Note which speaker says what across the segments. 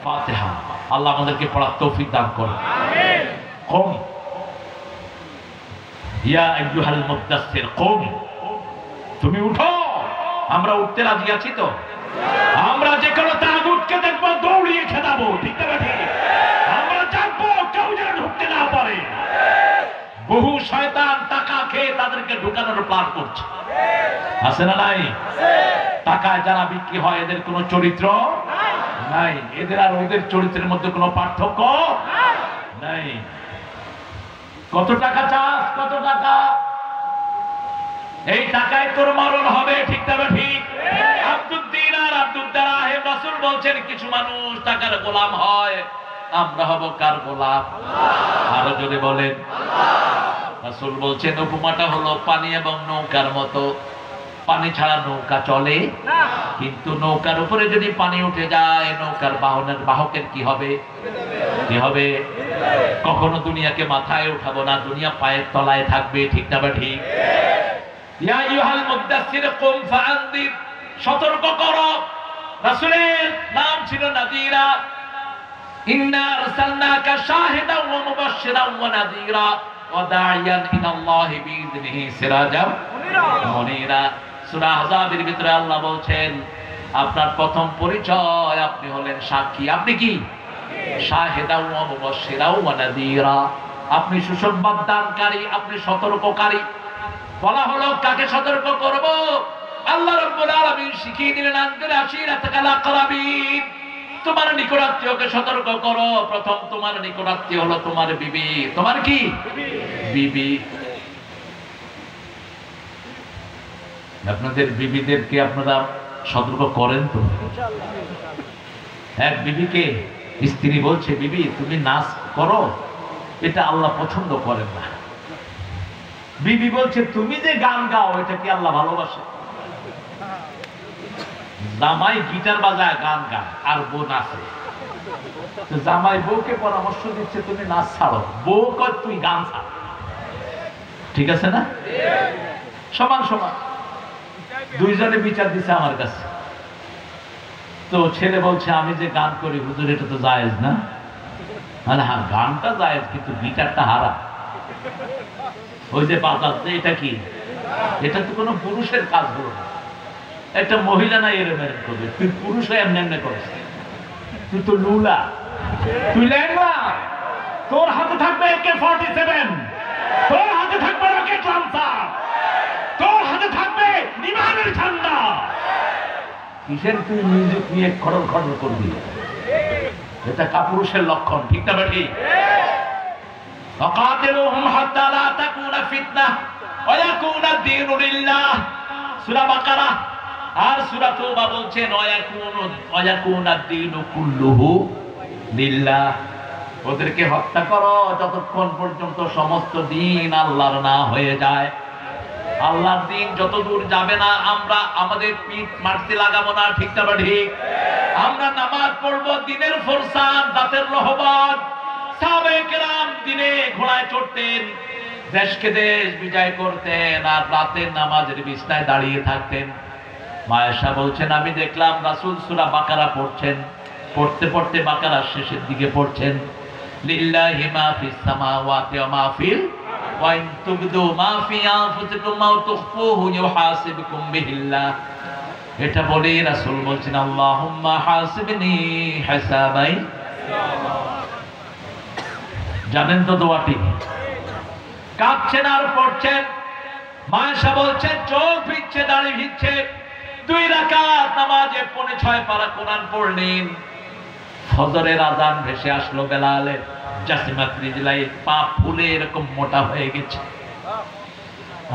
Speaker 1: ফাতিহা। আল্লাহ আমাদেরকে পড়ার তৌফিক দান করুন। আমিন। কুম ইয়া আইয়ুহাল মুদাসসির কুম, তুমি উঠো। আমরা উঠতে রাজি আছি তো? আমরা যে কোনো তাগুতকে দেখবো দৌড়িয়ে খেদাবো, ঠিক না ঠিক? আমরা জানবো কেউ যেন ঢুকতে না পারে। বহু শয়তান টাকা খেয়ে তাদেরকে ঢুকানোর প্ল্যান করছে, আছে না নাই? টাকায় যারা বিক্রি হয় এদের কোনো চরিত্র নাই, এদের আর ওদের চরিত্রের মধ্যে কোনো পার্থক্য নাই। কত টাকা চাস, কত টাকা, এই টাকায় তোর মরণ হবে, ঠিক না ঠিক? আব্দুদ দিনার আব্দুদ দারহাম, রাসূল বলছেন কিছু মানুষ টাকার গোলাম হয়, আমরা হব কার গোলাম? আরো জোরে বলেন রাসূল বলছেন উপমাটা হলো পানি এবং নৌকার মতো। পানি ছাড়া নৌকা চলে না, কিন্তু নৌকার উপরে যদি পানি উঠে যায় নৌকার বাহকের কি হবে? কি হবে? কখনো দুনিয়াকে মাথায় উঠাবো না, দুনিয়া পায়ের তলায় থাকবে, ঠিক না ঠিক? ইয়া আইয়ুহাল মুদাসসির কুম ফাআনদির, সতর্ক করো। রাসূলের নাম ছিল নাযীরা। ইন্না আরসালনাকা শাহিদান ওয়া মুবাশশিরান ওয়া নাযীরা ওয়া দা'iয়ান ইলাল্লাহি বিইذনিহি সিরাজাম মুনীরা। সূরা আহজাবের ভিতরে আল্লাহ বলছেন আপনার প্রথম পরিচয় আপনি হলেন সাক্ষী। আপনি কি? শাহিদান ওয়া মুবাশশিরান ওয়া নাযীরা, আপনি সুসংবাদ দানকারী, আপনি সতর্ককারী। বলা হলো কাকে সতর্ক করব? আল্লাহ রাব্বুল আলামিন শিখিয়ে দিলেন আনজির আশিরাতাকাল আকরাবিন, তোমার নিকটাত্মীয়কে সতর্ক করো। প্রথম তোমার নিকটাত্মীয় হলো তোমার বিবি। তোমার কি? বিবি। আপনাদের বিবিদেরকে আপনারা সতর্ক করেন তো? এক বিবিকে স্ত্রী বলছে বিবি তুমি নাচ করো, এটা আল্লাহ পছন্দ করেন না। বিবি বলছে তুমি যে গান গাও এটা কি আল্লাহ ভালোবাসে? জামাই গিটার বাজায় গান গায় আর বউ নাচে, জামাই বউকে পরামর্শ দিচ্ছে তুমি নাচ ছাড়ো, বউ কয় তুই গান ছাড়। ঠিক আছে না? সমান সমান দুইজনে বিচার দিছে আমার কাছে। তো ছেলে বলছে আমি যে গান করি হুজুর এটা তো জায়েজ না। মানে হ্যাঁ গানটা জায়েজ কিন্তু গিটারটা হারাম। ওই যে বাজাচ্ছে এটা কি? এটা তো কোনো পুরুষের কাজ হলো না, একটা মহিলা না এরম এরম করবে। তুই পুরুষ হয়ে এমনি এমনি করিস, তুই তো লুলা, তুই ল্যাংড়া। তোর হাতে থাকবে AK-47, তোর হাতে থাকবে রকেট লঞ্চার, তোর হাতে থাকবে ইমানের ঝান্ডা। কিসের তুই মিউজিক নিয়ে খড়র খড়র করবি? এটা কাপুরুষের লক্ষণ, ঠিক না বেটি? وقاتلوهم حتى لا تكون فتنة ويكون الدين لله। সূরা বাকারা আর সূরা তাওবা বলছেন ওয়ায়াকুন আদ-দীনু কুল্লুহু লিল্লাহ। ওদেরকে হত্যা করো যতক্ষণ পর্যন্ত সমস্ত দিন আল্লাহর না হয়ে যায়। আল্লাহর দিন যত দূর যাবে না আমরা আমাদের পিঠ মারতে লাগাবো না, ঠিক না ঠিক? আমরা নামাজ পড়বো দিনের ফরসান রাতের রহবাত। সাহাবায়ে কেরাম দিনে ঘোড়ায় চড়তেন, দেশকে দেশ বিজয় করতেন, আর রাতের নামাজের বিছানায় দাঁড়িয়ে থাকতেন। মায়েশা বলছেন আমি দেখলাম রাসূল সূরা বাকারা পড়ছেন, পড়তে পড়তে বাকারার শেষের দিকে পড়ছেন লিল্লাহি মা ফিস সামাওয়াতি ওয়া মা ফিল ওয়া ইন তুবদু মা ফি আনফুসিকুম আও তুখফুহু ইউহাসিবকুম বিহিল্লাহ। এটা বলে রাসূল বলছেন আল্লাহুম্মা হাসিবনি হিসাবাই। জানেন তো দোয়াটি? কাঁদছেন আর পড়ছেন। মায়েশা বলছেন চোখ ভিজছে, দাড়ি ভিজছে। 2 রাকাত নামাজে 6.5 পারা কোরআন পড়লেন। ফজরের আযান ভেসে আসলো বেলালের। জাসিমাত রিজলাই পা ফুলে এরকম মোটা হয়ে গেছে।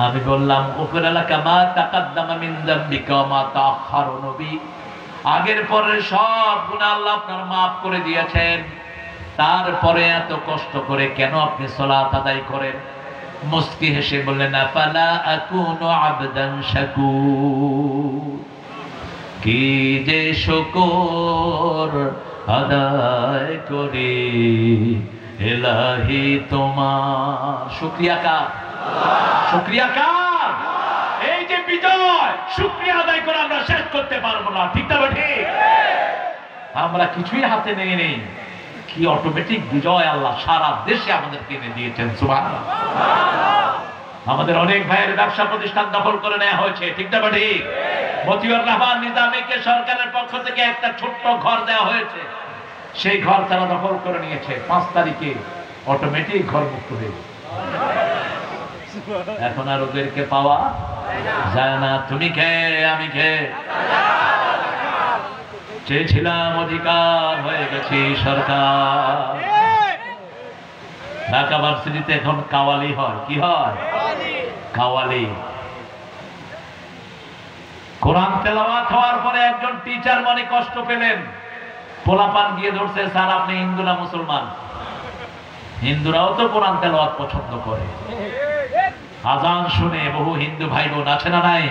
Speaker 1: আমি বললাম উফরা লাকা মা তাকাদ্দামা মিন যামবিকা ওয়া মা তাআখারা। নবী আগের পরের সব গুনাহ আল্লাহ আপনার maaf করে দিয়েছেন, তারপরে এত কষ্ট করে কেন আপনি সালাত আদায় করেন? মুস্কি হেসে বললেন আফালা আকুনু আবদান শাকুর, কি যে শুকর আদায় করি ইলাহি তোমার। শুকরিয়া কার? শুকরিয়া কার? এই যে বিজয়, শুকরিয়া আদায় করে আমরা শেষ করতে পারবো না, ঠিক না ঠিক? আমরা কিছুই হাতে নিয়ে নেই, কি অটোমেটিক বিজয় আল্লাহ সারা দেশে আমাদেরকে এনে দিয়েছেন। সুবহানাল্লাহ। আমাদের অনেক ভাইয়ের ব্যবসা প্রতিষ্ঠান দখল করে নেওয়া হয়েছে, ঠিক না ঠিক? মতিউর রহমান নিজামীকে সরকারের পক্ষ থেকে একটা ছোট্ট ঘর দেওয়া হয়েছে, সেই ঘর তারা দখল করে নিয়েছে। 5 তারিখে অটোমেটিক ঘর মুক্ত হয়ে গেছে। এখন আর ওদেরকে পাওয়া যায় না। তুমি খেয়ে আমি খেয়ে চেয়েছিলাম অধিকার, হয়ে গেছি সরকার। ঢাকা ভার্সিটিতে এখন কাওয়ালি হয়। কি হয়? কাওয়ালি। কোরআন তেলাওয়াত হওয়ার পরে একজন টিচার মনে কষ্ট পেলেন, পোলাপান গিয়ে ধরছে, স্যার আপনি হিন্দু না মুসলমান? হিন্দুরাও তো কোরআন তেলাওয়াত পছন্দ করে। আজান শুনে বহু হিন্দু ভাই বোন আছে না নাই?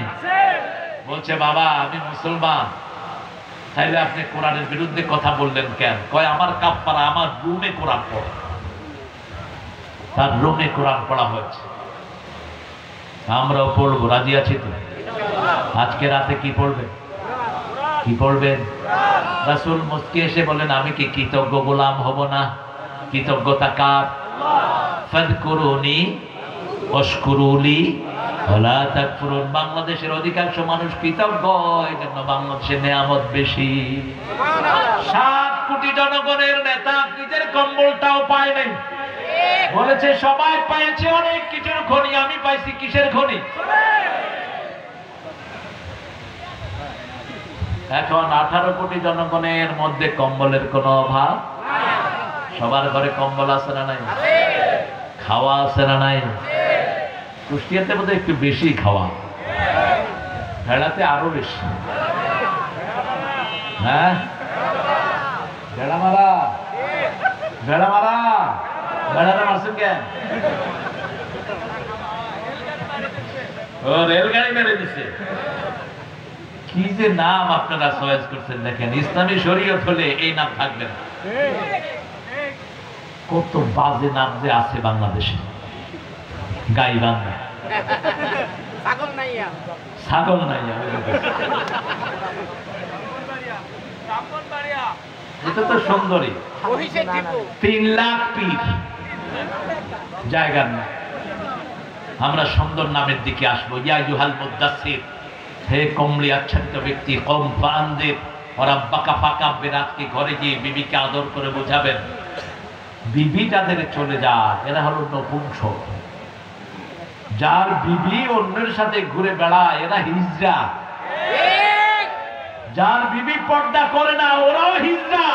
Speaker 1: বলছে বাবা আমি মুসলমান, তাইলে আপনি কোরআনের বিরুদ্ধে কথা বললেন কেন? কয় আমার কাপ্পারা আমার রুমে কোরআন পড়ে, তার রুমে কোরআন পড়া হয়েছে, আমরাও পড়বো, রাজি আছি তো? আজকে রাতে কি পড়বেন? কি পড়বেন? রাসূল মুস্কি এসে বলেন আমি কি কৃতজ্ঞ গোলাম হব না? কৃতজ্ঞতা কার? ফাযকুরুনি ওয়াশকুরুলি ওয়ালা তাকফুরুন। বাংলাদেশের অধিকাংশ মানুষ কৃতজ্ঞ, এজন্য বাংলাদেশের নিয়ামত বেশি। 7 কোটি জনগণের নেতা নিজের কম্বলটাও পায় নাই, বলেছে সবাই পাইছে অনেক কিছুর খনি, আমি পাইছি কিসের খনি? এখন 18 কোটি জনগণের মধ্যে কম্বলের কোনো অভাব? সবার ঘরে কম্বল আছে না নাই? খাওয়া আছে না নাই? কুষ্টিয়াতে বোধহয় একটু বেশি খাওয়া, ভেড়াতে আরো বেশি। হ্যাঁ, ভেড়া মারা, ভেড়া মারা, ভেড়াটা মারছেন কেন? ও রেলগাড়ি মেরে দিচ্ছে। কি যে নাম আপনারা চয়েস করছেন দেখেন, ইসলামী শরীয়ত হলে এই নাম থাকবে না। কত বাজে নাম যে আছে বাংলাদেশে। গাইবান্ধা, ছাগল নাইয়া, এটা তো সুন্দরী। 3 লাখ পীর জায়গার নাম। আমরা সুন্দর নামের দিকে আসবো। ইয়া আইয়ুহাল মুদাসসির, হে কমলি আচ্ছাদিত ব্যক্তি, কম ফাআনদির ওয়া রাব্বাকা ফাকাব্বির। আজকে ঘরে গিয়ে বিবিকে আদর করে বোঝাবেন। বিবি যাদের চলে যায় এরা হলো নপুংসক। যার বিবি অন্যের সাথে ঘুরে বেড়ায় এরা হিজড়া। যার বিবি পর্দা করে না ওরাও হিজড়া।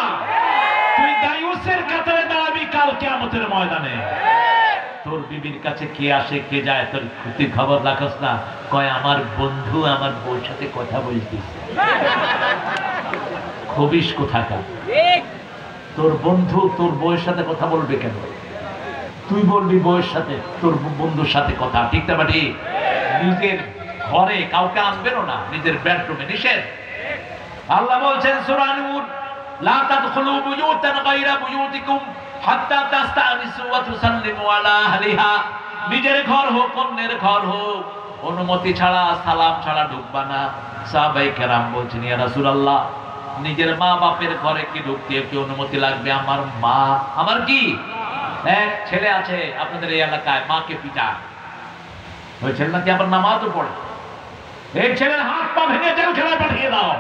Speaker 1: তুই দায়ুসের কাতারে দাঁড়াবি কাল কিয়ামতের ময়দানে। তোর বিবির কাছে কে আসে কে যায় তোর ক্ষতির খবর রাখস না। কয় আমার বন্ধু আমার বউর সাথে কথা বলতিস। খবিস কোথাকার। তোর বন্ধু তোর বউয়ের সাথে কথা বলবে কেন? তুই বলবি বউয়ের সাথে তোর বন্ধুর সাথে কথা, ঠিক না? বাড়ি নিজের ঘরে কাউকে আনবেনও না, নিজের বেডরুমে নিষেধ। আল্লাহ বলছেন সূরা নূর, লা তাদখুলু বুয়ুতান গায়রা বুয়ুতিকুম হাত্তা তাস্তানিসু ওয়া তুসাল্লিমু আলা আহলিহা। নিজের ঘর হোক অন্যের ঘর হোক অনুমতি ছাড়া সালাম ছাড়া ঢুকবা না। সাহাবায়ে কেরাম বলছেন ইয়া রাসূলুল্লাহ নিজের মা বাপের ঘরে কি ঢুকতে কি অনুমতি লাগবে? আমার মা, আমার কি এক ছেলে আছে আপনাদের এই এলাকায় মাকে পিটা, ওই ছেলে নাকি আবার নামাজও পড়ে। এই ছেলের হাত পা ভেঙে জেলখানায় পাঠিয়ে দাও।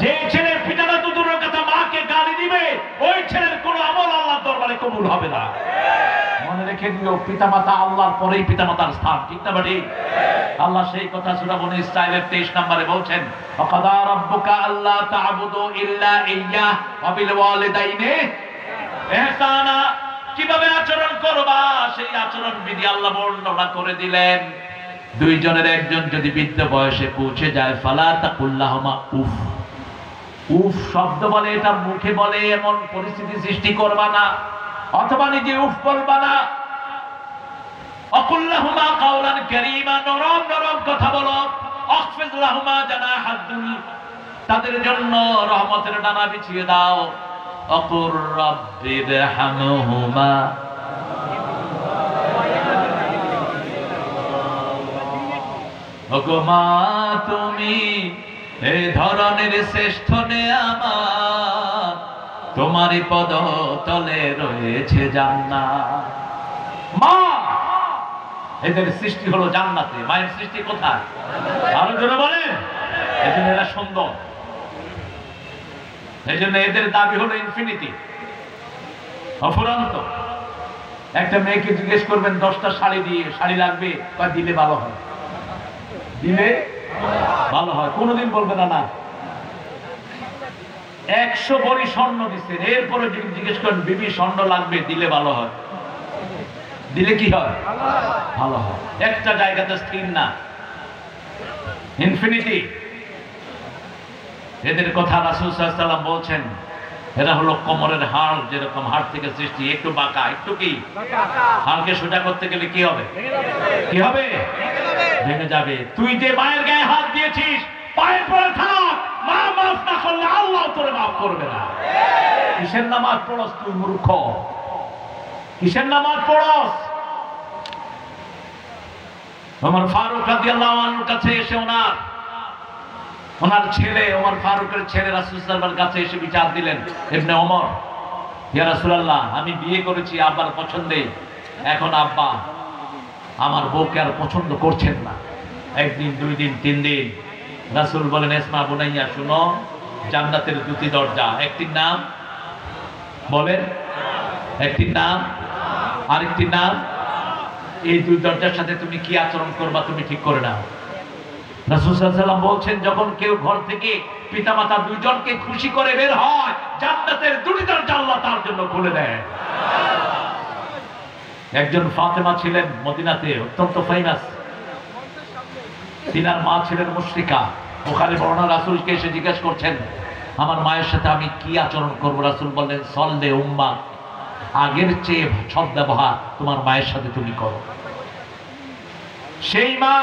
Speaker 1: যে ছেলের পিতাটা তো দূরের কথা মাকে গালি দিবে ওই ছেলের কোনো আমল আল্লাহর দরবারে কবুল হবে না। মনে রেখে দিও পিতামাতা আল্লাহর পরেই পিতামাতার স্থান, ঠিক না বাড়ি? আল্লাহ সেই কথা সূরা বনী ইসরাঈলের 23 নম্বরে বলছেন, ওয়াকাদা রাব্বুকা আল্লা তা'বুদু ইল্লা ইয়্যাহ ওয়া বিল ওয়ালিদাইনি ইহসানা। কিভাবে আচরণ করবা সেই আচরণ বিধি আল্লাহ বর্ণনা করে দিলেন। দুইজনের একজন যদি বৃদ্ধ বয়সে পৌঁছে যায়, ফালা তাকুল্লাহুমা উফ। উফ শব্দ বলে এটা মুখে বলে এমন পরিস্থিতি সৃষ্টি করবা না, অথবা নিজে উফ বলবা না। আকুল্লাহুমা কাওলান কারীমা, নরম নরম কথা বলো। আখফিজ লাহুমা জানাহাদ-দুল, তাদের জন্য রহমতের ডানা বিছিয়ে দাও। আকুর রাব্বিরহামহুমা, ওগো মা তুমি এই ধরনের শ্রেষ্ঠ নেয়ামত তোমারই পদ তলে রয়েছে জান্নাত। মা এদের সৃষ্টি হলো জান্নাতে, মায়ের সৃষ্টি কোথায়? আরো জোরে বলেন। এজন্য এরা সুন্দর, এজন্য এদের দাবি হলো ইনফিনিটি, অফুরন্ত। একটা মেয়েকে জিজ্ঞেস করবেন 10টা শাড়ি লাগবে, বা দিলে ভালো হয়, দিলে ভালো হয়, কোনোদিন বলবে না না। 100 ভরি স্বর্ণ দিচ্ছেন, এরপরে যদি জিজ্ঞেস করেন বিবি স্বর্ণ লাগবে, দিলে ভালো হয়, দিলে কি হয়? ভালো হয়। একটা জায়গাতে স্থির না, ইনফিনিটি। এদের কথা রাসূল সাল্লাল্লাহু আলাইহি ওয়াসাল্লাম বলছেন, এরা হলো কোমরের হাড়, যেরকম হাড় থেকে সৃষ্টি, একটু বাঁকা, একটু কি, হাড়কে সোজা করতে গেলে কি হবে? কি হবে? ভেঙে যাবে। তুই যে মায়ের গায়ে হাত দিয়েছিস, পায়ের পরে থাক, মা মাফ না করলে আল্লাহ তোরে মাফ করবে না। কিসের নামাজ পড়স তুই মূর্খ? কিসের নামাজ পড়স? ওমর ফারুক রাদিয়াল্লাহু আনহুর কাছে এসে ওনার ছেলে, ওমর ফারুকের ছেলে রাসূল সাল্লাল্লাহু আলাইহি ওয়াসাল্লামের কাছে এসে বিচার দিলেন, ইবনে ওমর, ইয়া রাসূলুল্লাহ, আমি বিয়ে করেছি আব্বার পছন্দে, এখন আব্বা আমার বউকে আর পছন্দ করছেন না। একদিন, 2 দিন, 3 দিন। রাসূল বলেন, ইসমা বুনাইয়া, শুনো, জান্নাতের 2টি দরজা, একটির নাম বলেন, একটির নাম, আরেকটির নাম। এই 2 দরজার সাথে তুমি কি আচরণ করবা তুমি ঠিক করে নাও। রাসূল সাল্লাল্লাহু আলাইহি ওয়াসাল্লাম বলছেন, যখন কেউ ঘর থেকে পিতামাতা 2 জনকে খুশি করে বের হয়, জান্নাতের 2টি দরজা আল্লাহ তার জন্য খুলে দেয়। একজন ফাতেমা ছিলেন মদিনাতে, অত্যন্ত ফেমাস। তিনার মা ছিলেন মুশরিকা। বুখারী বর্ণনা, রাসূলকে এসে জিজ্ঞেস করছেন, আমার মায়ের সাথে আমি কি আচরণ করব? রাসূল বললেন, সল্লে উম্মা, আগের চেয়ে সৎ ব্যবহার তোমার মায়ের সাথে তুমি করো। সেই মা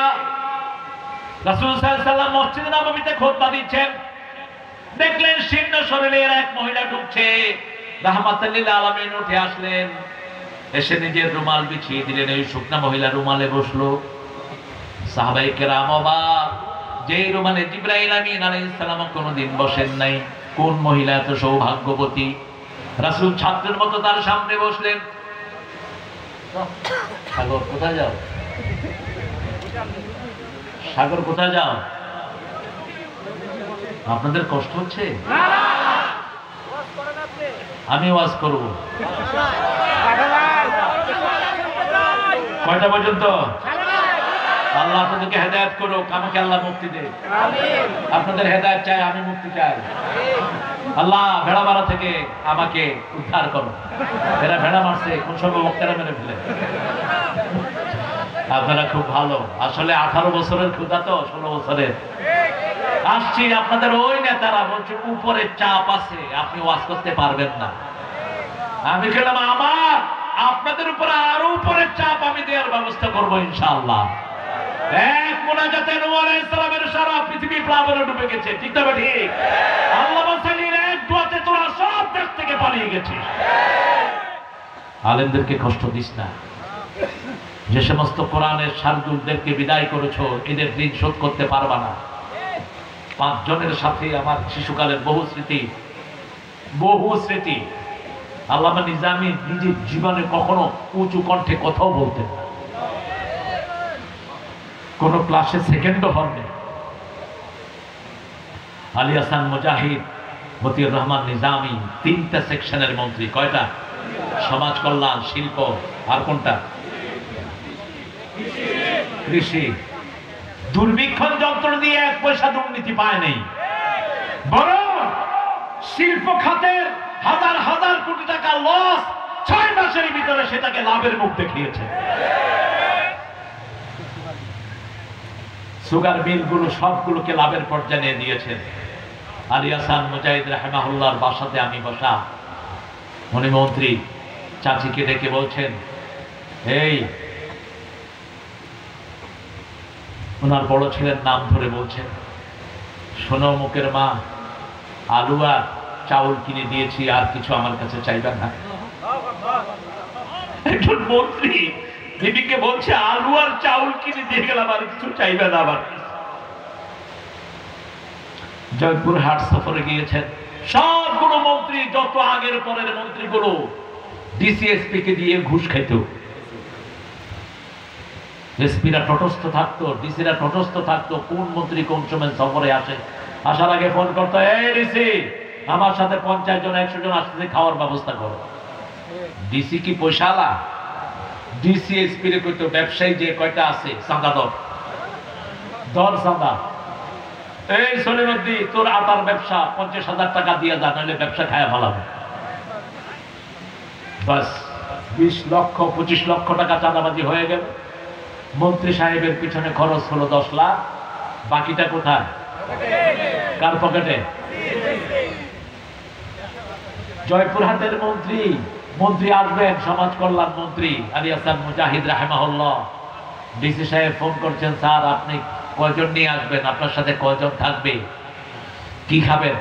Speaker 1: রাসূল সাল্লাল্লাহু আলাইহি ওয়াসাল্লাম মসজিদে নববীতে খুতবা দিচ্ছেন, দেখলেন শীর্ণ শরীরের এক মহিলা ঢুকছে। রাহমাতুল লিল আলামিন উঠে আসলেন, এসে নিজের রুমাল বিছিয়ে দিলেন, এই শুকনা মহিলা রুমালে বসলো। সাহাবায়ে কেরাম অবাক, যেই রুমালে জিবরাইল আমিন আলাইহিস সালাম কোনোদিন বসেন নাই। কোন মহিলা এত সৌভাগ্যবতী? রাসূল ছাত্রের মতো তার সামনে বসলেন। সাগর কোথায় যাও? সাগর কোথায় যাও? আপনাদের কষ্ট হচ্ছে? আমি ওয়াজ করব। কয়টা পর্যন্ত? আল্লাহ আপনাদেরকে হেদায়েত করুক, আমাকে আল্লাহ মুক্তি দে। আপনাদের হেদায়েত চাই, আমি মুক্তি চাই। আল্লাহ ভেড়া মারা থেকে আমাকে উদ্ধার করো। এরা ভেড়া মারছে, কোন সময় বক্তারা মেরে ফেলে। আপনারা খুব ভালো। আসলে 18 বছরের ক্ষুধা তো 16 বছরের। আসছি, আপনাদের ওই নেতারা বলছে উপরে চাপ আছে, আপনি ওয়াজ করতে পারবেন না। আমি বললাম, আমার আপনাদের উপরে আরো উপরে চাপ আমি দেওয়ার ব্যবস্থা করবো ইনশাআল্লাহ। এক মুনাজাতে নূহ আলাইহিস সালামের সারা পৃথিবী প্লাবনে ডুবে গেছে, ঠিক না ঠিক? আল্লাহ বলেন, এক দোয়াতে তোরা সব দেশ থেকে পালিয়ে গেছিস। আলেমদেরকে কষ্ট দিস না। যে সমস্ত কোরআনের শারদুলদেরকে বিদায় করেছো, এদের ঋণ শোধ করতে পারবা না। 5 জনের সাথে আমার শিশুকালের বহু স্মৃতি। আল্লামা নিজামী নিজের জীবনে কখনো উঁচু কণ্ঠে কথাও বলতেন না, কোন ক্লাসে সেকেন্ডও হননি। আলী হাসান মুজাহিদ, মতিউর রহমান নিজামী, 3টা সেকশনের মন্ত্রী। কয়টা? সমাজ কল্যাণ, শিল্প, আর কোনটা? কৃষি। দুর্ভিক্ষণ যন্ত্র দিয়ে 1 পয়সা দুর্নীতি পায় নাই, বরং শিল্প খাতের হাজার হাজার কোটি টাকা লস 6 মাসের ভিতরে সেটাকে লাভের মুখ দেখিয়েছে। সুগার মিলগুলো সবগুলোকে লাভের পর্যায়ে নিয়ে দিয়েছেন। আলী হাসান মুজাহিদ রাহিমাহুল্লাহর বাসাতে আমি বসা, উনি মন্ত্রী, চাচিকে ডেকে বলছেন, এই, ওনার বড় ছেলের নাম ধরে বলছেন, শোনো মুখের মা, আলু আর চাউল কিনে দিয়েছি, আর কিছু আমার কাছে চাইবেন না। একজন মন্ত্রী বিবিকে বলছে, আলু আর চাউল কিনে দিয়ে গেলাম, আর কিছু চাইবে না। আবার জয়পুর হাট সফরে গিয়েছেন, সবগুলো মন্ত্রী, যত আগের পরের মন্ত্রীগুলো ডিসিএসপি কে দিয়ে ঘুষ খাইত। এসপিরা তটস্থ থাকতো, ডিসিরা তটস্থ থাকতো, কোন মন্ত্রী কোন সময় সফরে আসে, আসার আগে ফোন করতো, এই ডিসি আমার সাথে 50 জন 100 জন আসতে, খাওয়ার ব্যবস্থা করো। ডিসি কি পয়সালা? ডিসি এসপি রে কইতো, ব্যবসায়ী যে কয়টা আছে চাঁদা দর চাঁদা, এই সলিমুদ্দি তোর আটার ব্যবসা 50,000 টাকা দিয়ে যা, নাহলে ব্যবসা খায়া ফেলাবো। বাস 20 লক্ষ 25 লক্ষ টাকা চাঁদাবাজি হয়ে গেল। মন্ত্রী সাহেবের পিছনে খরচ হলো 10 লাখ। বাকিটা কোথায়? কার পকেটে? জয়পুরহাটের মন্ত্রী আসবেন, সমাজ কল্যাণ মন্ত্রী আলী হাসান মুজাহিদ রাহিমাহুল্লাহ। ডিসি সাহেব ফোন করছেন, স্যার আপনি কয়জন নিয়ে আসবেন, আপনার সাথে কয়জন থাকবে, কি খাবেন?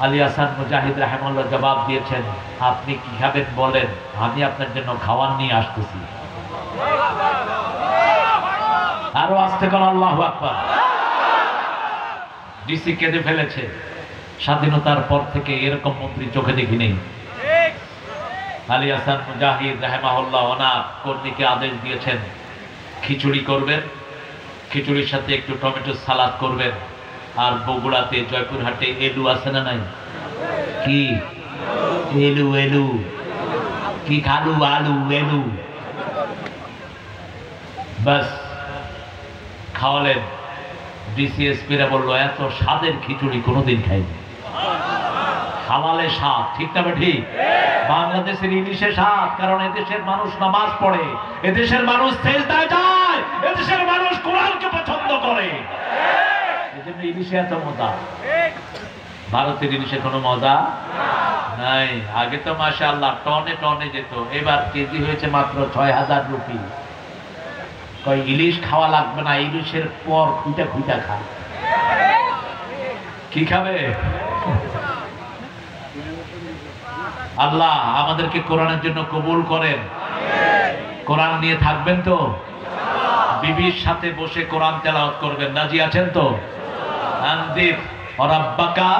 Speaker 1: আলী হাসান মুজাহিদ রাহিমাহুল্লাহ জবাব দিয়েছেন, আপনি কি খাবেন বলেন, আমি আপনার জন্য খাওয়ার নিয়ে আসতেছি। আরো আস্তে করে আল্লাহু আকবার। ডিসি কেঁদে ফেলেছে। স্বাধীনতার পর থেকে এরকম মন্ত্রী চোখে দেখি নেই। আলী হাসান মুজাহিদ রাহিমাহুল্লাহ ওনার কর্মীকে আদেশ দিয়েছেন, খিচুড়ি করবেন, খিচুড়ির সাথে একটু টমেটো সালাদ করবেন, আর বগুড়াতে জয়পুরহাটে এলু আছে না নাই? কি এলু? এলু কি? খালু আলু এলু। বাস খাওয়ালেন। ডিসিএসপিরা বললো, এত স্বাদের খিচুড়ি কোনোদিন খাইনি। হালালে স্বাদ, ঠিক না ঠিক? বাংলাদেশের ইলিশে স্বাদ, কারণ এদেশের মানুষ নামাজ পড়ে, এদেশের মানুষ সেজদায় যায়, এদেশের মানুষ কোরআনকে পছন্দ করে, এজন্য ইলিশে এত মজা। ভারতের ইলিশে কোনো মজা নাই। আগে তো মাশাআল্লাহ টনে টনে যেত, এবার কেজি হয়েছে মাত্র 6,000 রুপি। কই ইলিশ খাওয়া লাগবে না, ইলিশের পর খুঁটা খা। কি খাবে? আল্লাহ আমাদেরকে কোরআনের জন্য কবুল করেন। কোরআন নিয়ে থাকবেন তো? বিবির সাথে বসে কোরআন তেলাওয়াত করবেন, রাজি আছেন তো? আনদির রাব্বাকা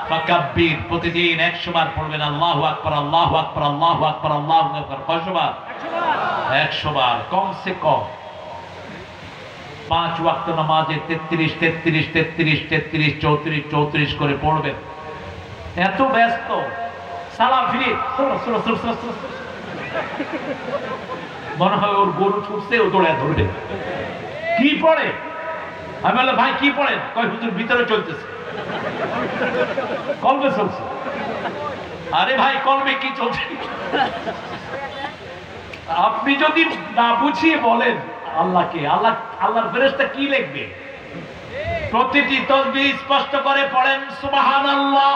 Speaker 1: ফাকাব্বির, প্রতিদিন 100 বার পড়বেন আল্লাহু আকবার, আল্লাহু আকবার, আল্লাহু আকবার, আল্লাহু আকবার। কয়শো বার? 100 বার কমসে কম। 5 ওয়াক্ত নামাজে 33 33 33 33 34 34 করে পড়বেন। এত ব্যস্ত, সালাম ফিরে মনে হয় ওর গরু ছুটছে, ও দৌড়ে ধরবে। কি পড়ে? আমি বললাম, ভাই কি পড়েন? কয় হুজুর ভিতরে চলতেছে, কলবে চলছে। আরে ভাই কলবে কি চলছে? আপনি যদি না বুঝিয়ে বলেন আল্লাহকে, আল্লাহর ফেরেশতা কি লিখবে? প্রতিটি তাসবিহ স্পষ্ট করে পড়েন, সুবহানাল্লাহ,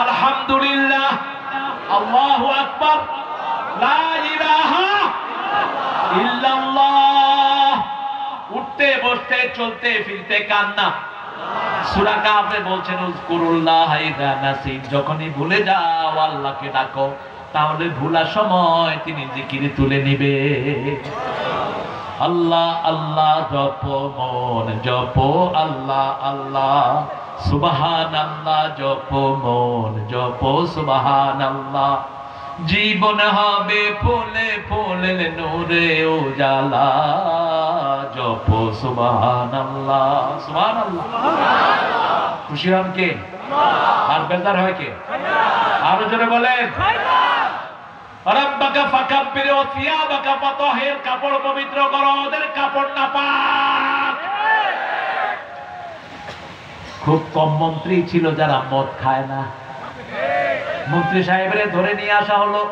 Speaker 1: আলহামদুলিল্লাহ, আল্লাহু আকবার, লা ইলাহা ইল্লাল্লাহ। উঠতে বসতে চলতে ফিরতে কান্না। সূরা কাফে বলছেন, উযকুরুল্লাহ ইযা নাসিত, যখনই ভুলে যাও আল্লাহকে ডাকো, তাহলে ভুলার সময় তিনি জিকিরে তুলে নিবে। আল্লাহ আল্লাহ জপ মন জপ, আল্লাহ আল্লাহ, সুবহানাল্লাহ জপ মন জপ, সুবহানাল্লাহ। জীবন হবে ফুলে ফুলে নূরে উজালা, জপ সুবহানাল্লাহ, সুবহানাল্লাহ। খুশি হন কে? আর বেজার হয় কে? আরো জোরে বলেন, রাব্বাকা ফাকাব্বির ওয়া সিয়াবাকা ফাতাহির, কাপড় পবিত্র করো, ওদের কাপড় নাপাক। খুব কম মন্ত্রী ছিল যারা মদ খায় না। মন্ত্রী সাহেবরে ধরে নিয়ে আসা হলো,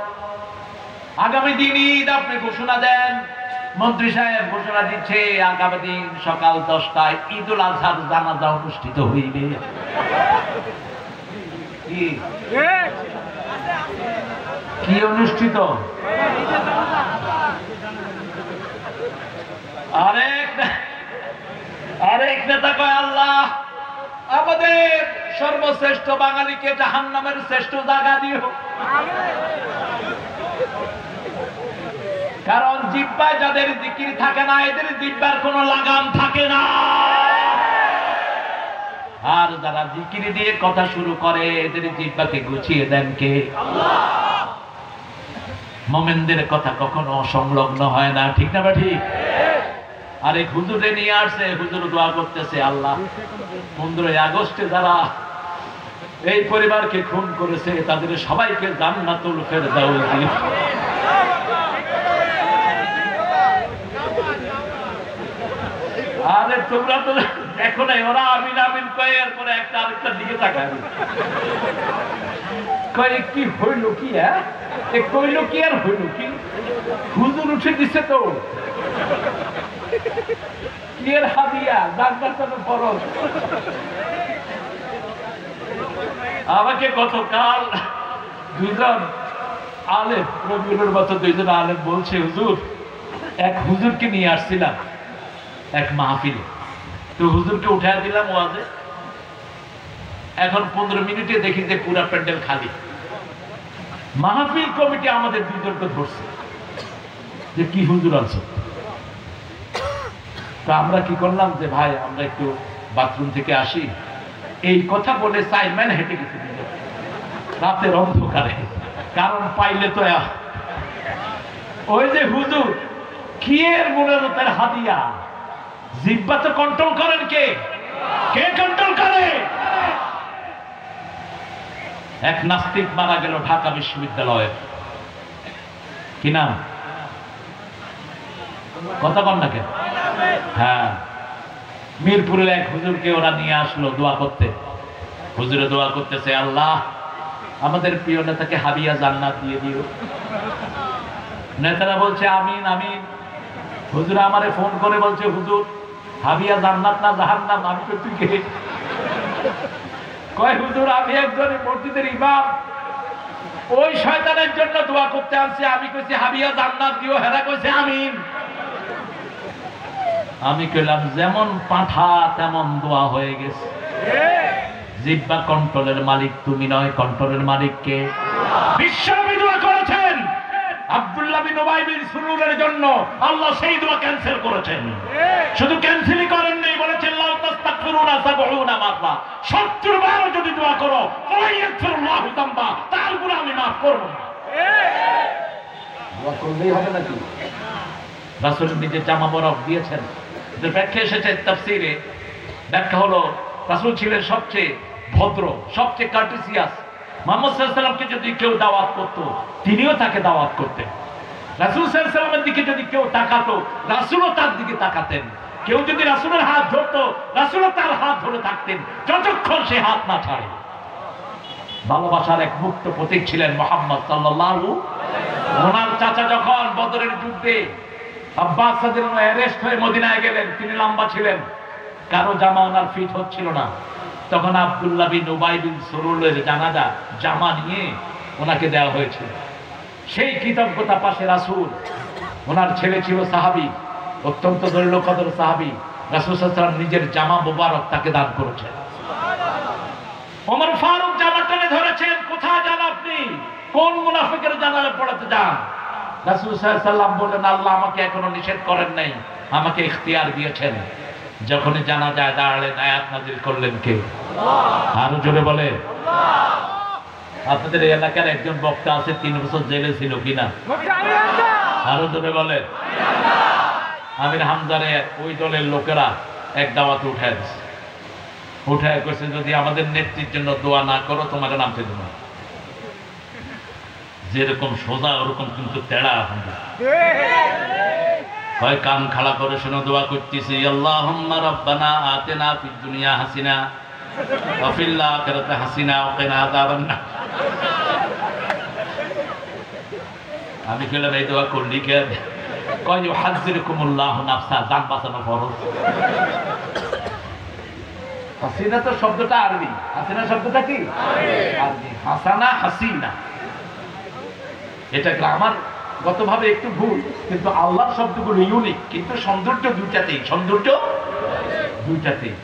Speaker 1: আগামী দিন ঈদ আপনি ঘোষণা দেন। মন্ত্রী সাহেব ঘোষণা দিচ্ছে, আগামী দিন সকাল 10টায় ঈদুল আজহার জানাজা অনুষ্ঠিত হইবে। কি অনুষ্ঠিত? আরেক নেতা কয়, আল্লাহ আমাদের সর্বশ্রেষ্ঠ বাঙালিকে জাহান্নামের শ্রেষ্ঠ জায়গা দিও। কারণ জিহ্বায় যাদের জিকির থাকে না, এদের জিহ্বার কোনো লাগাম থাকে না। আর যারা জিকির দিয়ে কথা শুরু করে এদের জিহ্বাকে গুছিয়ে দেন কে? আল্লাহ। মুমিনদের কথা কখনো সংলগ্ন হয় না, ঠিক না ঠিক? আর এই হুজুরে নিয়ে আসছে, হুজুর দোয়া করতেছে, আল্লাহ 15 আগস্টে যারা এই পরিবারকে খুন করেছে তাদের সবাইকে জান্নাতুল ফেরদাউস দিন। আরে তোমরা তো দেখো না, ওরা আমিন আমিন কয়ে এরপরে একটা আরেকটার দিকে তাকায়, কয়ে কি হইল কি? হ্যাঁ কইল কি আর হইল কি? হুজুর উঠে দিছে তো কি এর হাদিয়া জান্নাতের ফরজ। আমাকে গতকাল দুইজন আলেম, রবিউলের মতো দুইজন আলেম বলছে, হুজুর এক হুজুরকে নিয়ে আসছিলাম এক মাহফিলে, তো হুজুরকে উঠায় দিলাম ওয়াজে। এখন 15 মিনিটে দেখি যে পুরা প্যান্ডেল খালি। মাহফিল কমিটি আমাদের দুইজনকে ধরছে যে কি হুজুর আছো। তো আমরা কি করলাম যে ভাই আমরা একটু বাথরুম থেকে আসি, এই কথা বলে সাইমন হেঁটে গেছে রাতের অন্ধকারে, কারণ পাইলে তো ওই যে হুজুর কি এর মুনাজাতের হাদিয়া। জিহ্বা তো কন্ট্রোল করেন কে? কে কন্ট্রোল করে? এক নাস্তিক মারা গেল ঢাকা বিশ্ববিদ্যালয়ে, কি নাম? কথা বল না কেন? হ্যাঁ, মিরপুরের এক হুজুরকে ওরা নিয়ে আসলো দোয়া করতে। হুজুরে দোয়া করতেছে, আল্লাহ আমাদের প্রিয় নেতাকে হাবিয়া জান্নাত দিয়ে দিও। নেতারা বলছে আমিন আমিন। হুজুর আমারে ফোন করে বলছে, হুজুর হাবিয়া জান্নাত না জাহান্নাম? আমি তো তুই কে? কয় হুজুর আমি একজন মসজিদের ইমাম, ওই শয়তানের জন্য দোয়া করতে আসছি। আমি কইছি হাবিয়া জান্নাত দিও, হেরা কইছে আমিন। আমি কইলাম যেমন পাঠা তেমন দোয়া হয়ে গেছে। জিহ্বা কন্ট্রোলের মালিক তুমি নয়, কন্ট্রোলের মালিক কে? বিশ্বনবী দোয়া করেছেন আব্দুল্লাহ বিন উবাই বিন সুলুলের জন্য, আল্লাহ সেই দোয়া ক্যান্সেল করেছেন। শুধু ক্যান্সেলই করেন নাই, বলেছেন লাউ তাস্তাগফিরুনা 70 মাররা, 70 বার যদি দোয়া করো ফায়াগফিরুল্লাহু যামবা, তার গুনাহ আমি maaf করব না। দোয়া করলেই হবে নাকি? রাসূল নিজে জামা মোবারক দিয়েছেন। এর ব্যাখ্যা এসেছে তাফসীরে, ব্যাখ্যা হলো রাসূল ছিলেন সবচেয়ে ভদ্র, সবচেয়ে কার্টেসিয়াস। মুহাম্মদ সাল্লাল্লাহু আলাইহি ওয়াসাল্লামকে যদি কেউ দাওয়াত করত, তিনিও তাকে দাওয়াত করতেন। রাসূল সাল্লাল্লাহু আলাইহি ওয়াসাল্লামের দিকে যদি কেউ তাকাতো, রাসূলও তার দিকে তাকাতেন। কেউ যদি রাসূলের হাত ধরতো, রাসূলও তার হাত ধরে থাকতেন যতক্ষণ সে হাত না ছাড়ে। ভালোবাসার এক মুক্ত প্রতীক ছিলেন মুহাম্মদ সাল্লাল্লাহু আলাইহি ওয়াসাল্লাম। ওনার চাচা যখন বদরের যুদ্ধে আব্বাস রাদিয়াল্লাহু আনহু অ্যারেস্ট হয়ে মদিনায় গেলেন, তিনি লম্বা ছিলেন, কারো জামা ওনার ফিট হচ্ছিল না। তখন আব্দুল্লাহ বিন উবাই বিন সুলুলের জানাজা জামা নিয়ে ওনাকে দেওয়া হয়েছিল। সেই কৃতজ্ঞতা পাশে রাসূল, ওনার ছেলে ছিল সাহাবী, অত্যন্ত দরিদ্র কদর সাহাবী, রাসূল সাল্লাল্লাহু আলাইহি ওয়াসাল্লাম নিজের জামা মোবারক তাকে দান করেছেন। ওমর ফারুক জামা টেনে ধরেছেন, কোথায় যান আপনি? কোন মুনাফিকের জানালে পড়াতে যান? রাসূল সাল্লাল্লাহু আলাইহি ওয়াসাল্লাম বললেন, আল্লাহ আমাকে এখনো নিষেধ করেন নাই, আমাকে ইখতিয়ার দিয়েছেন। যখনই জানা যায় দাঁড়ালেন, আয়াত নাযিল করলেন কে? আল্লাহ। আরো জোরে বলে আল্লাহ। আপনাদের এই এলাকার একজন বক্তা আছে, 3 বছর জেলে ছিল, কিনা? আরো জোরে বলে আল্লাহ। আমির হামজারে ওই দলের লোকেরা এক দাওয়াতে উঠায় দিচ্ছে, উঠায় কইছে যদি আমাদের নেত্রীর জন্য দোয়া না করো তোমার নামতে দেব না। যেরকম সোজা ওরকম কিন্তু তেড়া। কয় কান খাড়া করে শুনে দোয়া করতেছি, আল্লাহুম্মা রাব্বানা আতিনা ফিদ দুনিয়া হাসিনা ওয়া ফিল আখিরাতি হাসিনা ওয়া কিনা আযাবান্নার। আমি কইলাম এই দোয়া করলি কে? কয় ইউহাযযিরুকুমুল্লাহু নাফসা, জান বাঁচানো ফরজ। হাসিনা তো শব্দটা আরবি, হাসিনা শব্দটা কি আরবি? হাসানা হাসিনা, এটা গ্রামার গতভাবে একটু ভুল, কিন্তু আল্লাহর শব্দগুলো ইউনিক, কিন্তু সৌন্দর্য দুইটাতেই, সৌন্দর্য দুইটাতেই।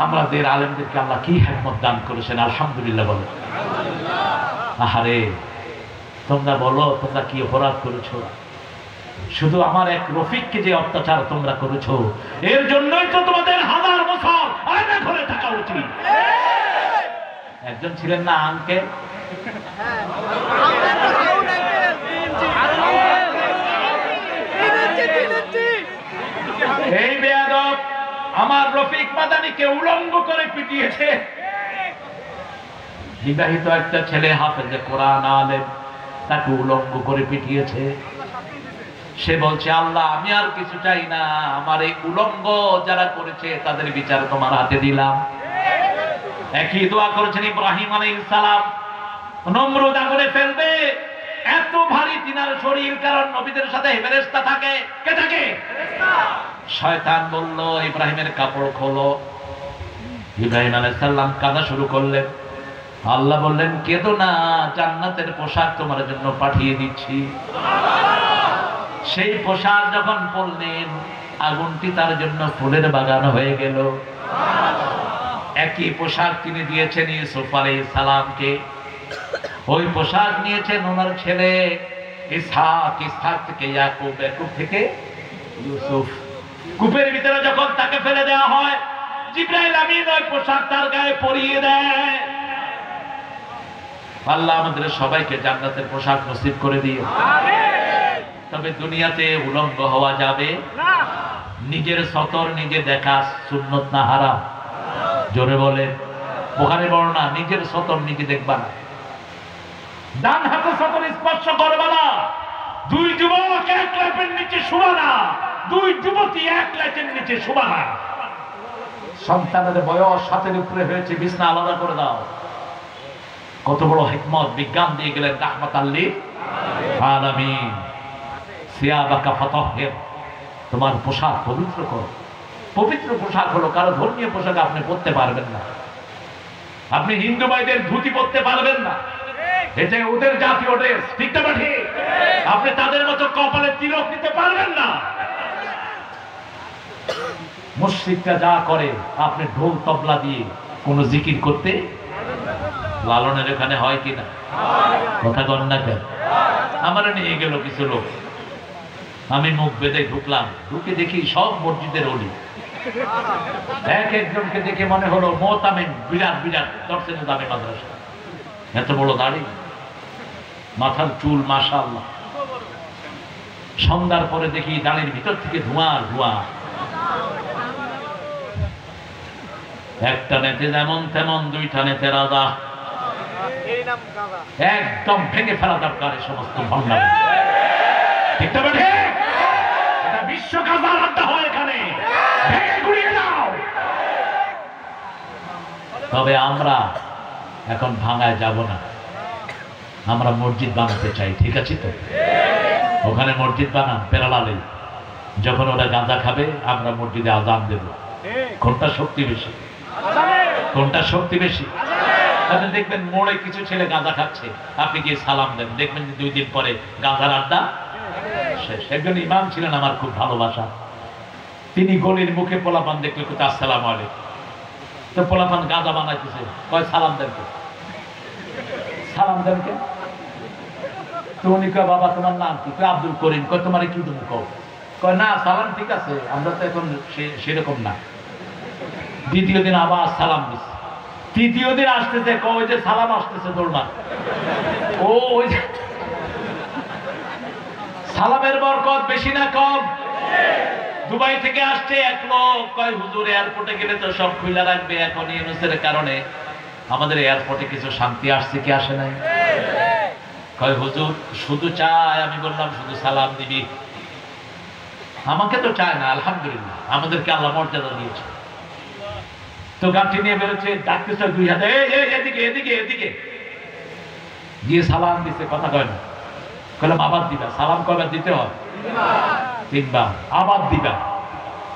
Speaker 1: আমাদের আলেমদেরকে আল্লাহ কি হিকমত দান করেছেন, আলহামদুলিল্লাহ বলো। আহারে তোমরা বলো তোমরা কি অপরাধ করেছো? শুধু আমার এক রফিককে যে অত্যাচার তোমরা করেছো, এর জন্যই তো তোমাদের 1000 বছর পুরানা ঘরে থাকা উচিত। একজন ছিলেন না আঙ্কেল, এই বেয়াদব আমার রফিক মাদানিকে উলঙ্গ করে পিটিয়েছে। বিবাহিত একটা ছেলে হাফেজে কোরআন আলেম, তাকে উলঙ্গ করে পিটিয়েছে। সে বলছে আল্লাহ আমি আর কিছু চাই না, আমার এই উলঙ্গ যারা করেছে তাদের বিচার তোমার হাতে দিলাম। একই দোয়া করেছেন ইব্রাহিম আলাইহিস সালাম। নমরুদ আগুনে ফেলবে, এত ভারী তিনার শরীর, কারণ নবীদের সাথে ফেরেশতা থাকে। কে থাকে? শয়তান বলল ইব্রাহিমের কাপড় খোলো। ইব্রাহিম আলাইহিস সালাম কাঁদা শুরু করলেন। আল্লাহ বললেন কেঁদো না, জান্নাতের পোশাক তোমার জন্য পাঠিয়ে দিচ্ছি। সেই পোশাক যখন পরলেন, আগুনটি তার জন্য ফুলের বাগান হয়ে গেল। একই পোশাক তিনি দিয়েছেন ইউসুফ আলাইহিস সালামকে, ওই পোশাক নিয়েছেন ওনার ছেলে ইসহাক, ইসহাক থেকে ইয়াকুব, ইয়াকুব থেকে ইউসুফ। কূপের ভিতরে যখন তাকে ফেলে দেওয়া হয়, জিবরাইল আমিন ওই পোশাক তার গায়ে পরিয়ে দেয়। আল্লাহ আমাদের সবাইকে জান্নাতের পোশাক নসিব করে দিও। তবে দুনিয়াতে উলঙ্গ হওয়া যাবে না। নিজের সতর নিজে দেখা সুন্নত না হারাম? জোরে বলে। বুখারী বর্ণনা, নিজের সতর নিজে দেখবা না, ডান হাতে সতর স্পর্শ করবা না। দুই যুবক এক লাইটের নিচে শোবা না, দুই যুবতী এক লাইটের নিচে শোবা না। সন্তানের বয়স 7-এর উপরে হয়েছে, বিছনা আলাদা করে দাও। কত বড় হিকমত বিজ্ঞান দিয়ে গেলেন রাহমাতাল লিল আলামিন। সিয়াবাকা ফাতাহহির, তোমার পোশাক পবিত্র করো। পবিত্র পোশাক হলো, কারো ধর্মীয় পোশাক আপনি পরতে পারবেন না। আপনি হিন্দু ভাইদের ধুতি পরতে পারবেন না, এটা ওদের জাতীয় ড্রেস, ঠিক না ঠিক? আপনি তাদের মতো কপালে তিলক নিতে পারবেন না। মুশরিকরা যা করে, আপনি ঢোল তবলা দিয়ে কোন জিকির করতে, লালনের এখানে হয় কিনা? কথা কন না কেন? আমার নিয়ে গেল কিছু লোক, আমি মুখ বেঁধে ঢুকলাম, ঢুকে দেখি সব মসজিদের অলি। এক একজনকে দেখে মনে হলো মোতামিন, বিরাট বিরাট দর্শনে দামি মাদ্রাসা, এত বড় দাড়ি, মাথার চুল মাশাআল্লাহ। সন্ধ্যার পরে দেখি দাড়ির ভিতর থেকে ধোঁয়া ধোঁয়া। একটা নেতে যেমন তেমন, দুইটা নেতে রাজা। একদম ভেঙে ফেলা দরকার এই সমস্ত ভণ্ডামি, ঠিক না ঠিক? এটা বিশ্ব গাজার আড্ডা হয়, এখানে ভেঙে গুড়িয়ে দাও। তবে আমরা এখন ভাঙায় যাব না, আমরা মসজিদ বানাতে চাই, ঠিক আছে তো? ওখানে মসজিদ বানান পেরালালে, যখন ওরা গাঁজা খাবে আমরা মসজিদে আজান দেব। কোনটা শক্তি বেশি? কোনটা শক্তি বেশি? আপনি দেখবেন মোড়ে কিছু ছেলে গাঁজা খাচ্ছে, আপনি গিয়ে সালাম দেন, দেখবেন যে 2 দিন পরে গাঁজার আড্ডা শেষ। একজন ইমাম ছিলেন আমার খুব ভালোবাসা, তিনি গলির মুখে পোলাপান দেখলে কোথা আসসালামু আলাইকুম, তো পোলাপান গাঁজা বানাইতেছে, কয় সালাম দেন কে? সালাম দেন কে? তো উনি কয় বাবা তোমার নাম কি? কয় আব্দুল করিম। কয় তোমার কি তুমি কও? কয় না সালাম ঠিক আছে, আমরা তো এখন সেরকম না। দ্বিতীয় দিন আবার সালাম দিচ্ছে, তৃতীয় দিন আসতেছে, কয় যে সালাম আসতেছে দৌড়মান। ও ওই সালামের বরকত বেশি না কম? দুবাই থেকে আসছে এক লোক, কয় হুজুর এয়ারপোর্টে গেলে তো সব খুলে রাখবে, এখন ইউনুসের কারণে আমাদের এয়ারপোর্টে কিছু শান্তি আসছে কি আসে নাই? কয় হুজুর শুধু চায়, আমি বললাম শুধু সালাম দিবি? আমাকে তো চায় না, আলহামদুলিল্লাহ আমাদেরকে আল্লাহ মর্যাদা দিয়েছে। তো গাড়ি নিয়ে বেরোচ্ছে, ডাকতেছে 2 হাতে, এদিকে এদিকে এদিকে গিয়ে সালাম দিচ্ছে, কথা কয় না। কইলাম আবার দিবা? সালাম কয়বার দিতে হয়? 3 বার। আবার দিবা?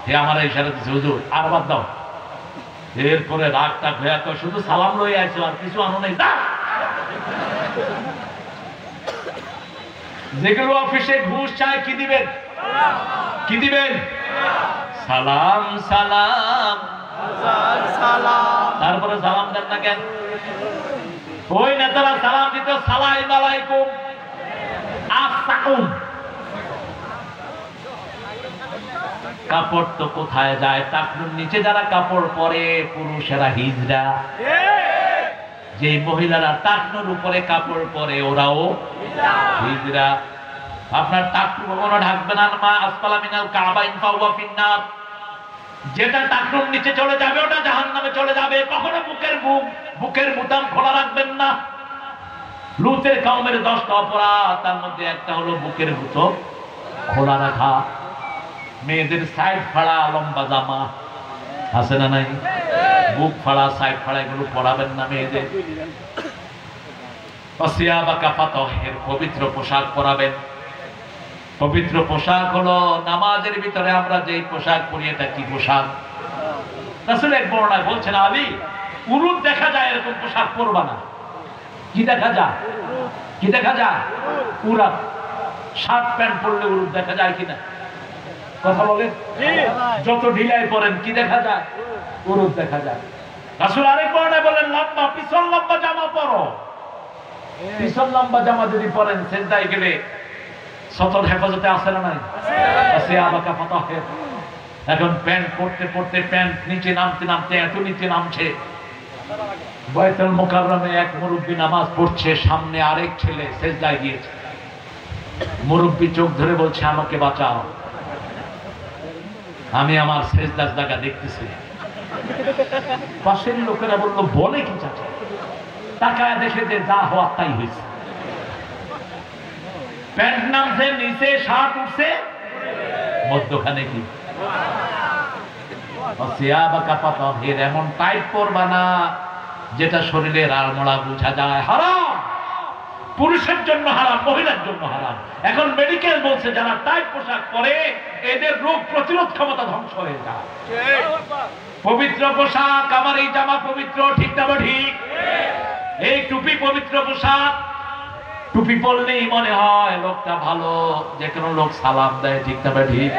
Speaker 1: হে আমার ইশারা দিচ্ছে হুজুর আবার দাও। এরপরে রাগ টাগ হয়ে কয় শুধু সালাম লই আইছো আর কিছু আনো নাই? যেগুলো অফিসে ঘুষ চায় কি দিবেন? কি দিবেন? সালাম সালাম সালাম। তারপরে সালাম দেন না কেন? ওই নেতারা সালাম দিত সালাম আলাইকুম আসসালাম। কাপড় তো কোথায় যায়? টাকনুর নিচে যারা কাপড় পরে পুরুষেরা হিজড়া, যে মহিলারা টাকনুর উপরে কাপড় পরে ওরাও হিজড়া। আপনার টাকনু কখনো ঢাকবে না। মা আসফালা মিনাল কাবাইন ফাহুয়া ফিন্নার, যেটা টাকনুর নিচে চলে যাবে ওটা জাহান্নামে চলে যাবে। কখনো বুকের বুতাম খোলা রাখবেন না। লুতের কওমের 10টা অপরাধ, তার মধ্যে একটা হলো বুকের বুতাম খোলা রাখা। মেয়েদের সাইড ফাড়া লম্বা জামা আছে না নাই? বুক ফাড়া সাইড ফাড়া এগুলো পরাবেন না মেয়েদের। পবিত্র পোশাক পরাবেন। পবিত্র পোশাক হলো নামাজের ভিতরে আমরা যে পোশাক পরি, এটা কি পোশাক? রাসূল এক বর্ণনায় বলছেন, আলী উরুদ দেখা যায় এরকম পোশাক পরবা না। কি দেখা যায়? কি দেখা যায়? উরাত। শার্ট প্যান্ট পরলে উরুদ দেখা যায় কিনা কথা বলেন? যত ঢিলাই পরেন কি দেখা যায়? উরুদ দেখা যায়। রাসূল আরেক বর্ণনায় বলেন, লম্বা পিছন লম্বা জামা পরো। পিছন লম্বা জামা যদি পরেন সেজদায় গেলে সতর হেফাজতে আছে না নাই? আছে। আবাকা ফাতাহের। এখন প্যান্ট পরতে পরতে প্যান্ট নিচে নামতে নামতে এত নিচে নামছে, বাইতুল মুকাররমে এক মুরব্বী নামাজ পড়ছে, সামনে আরেক ছেলে সেজদায় গিয়েছে। মুরব্বী চোখ ধরে বলছে, আমাকে বাঁচাও, আমি আমার সেজদার জায়গা দেখতেছি। পাশের লোকেরা বলল, বলে কি চাচা? তাকায় দেখে যে যা হওয়ার তাই হয়েছে। প্যান্ট নামছে নিচে, শার্ট উঠছে মধ্যখানে। কি এমন টাইট পরবা না যেটা শরীরের আড়মোড়া বোঝা যায়। হারাম, পুরুষের জন্য হারাম, মহিলার জন্য হারাম। এখন মেডিকেল বলছে যারা টাইট পোশাক পরে এদের রোগ প্রতিরোধ ক্ষমতা ধ্বংস হয়ে যায়। পবিত্র পোশাক, আমার এই জামা পবিত্র, ঠিক না ঠিক? এই টুপি পবিত্র পোশাক। টুপি পরলেই মনে হয় লোকটা ভালো, যে কোনো লোক সালাম দেয়, ঠিক না ঠিক?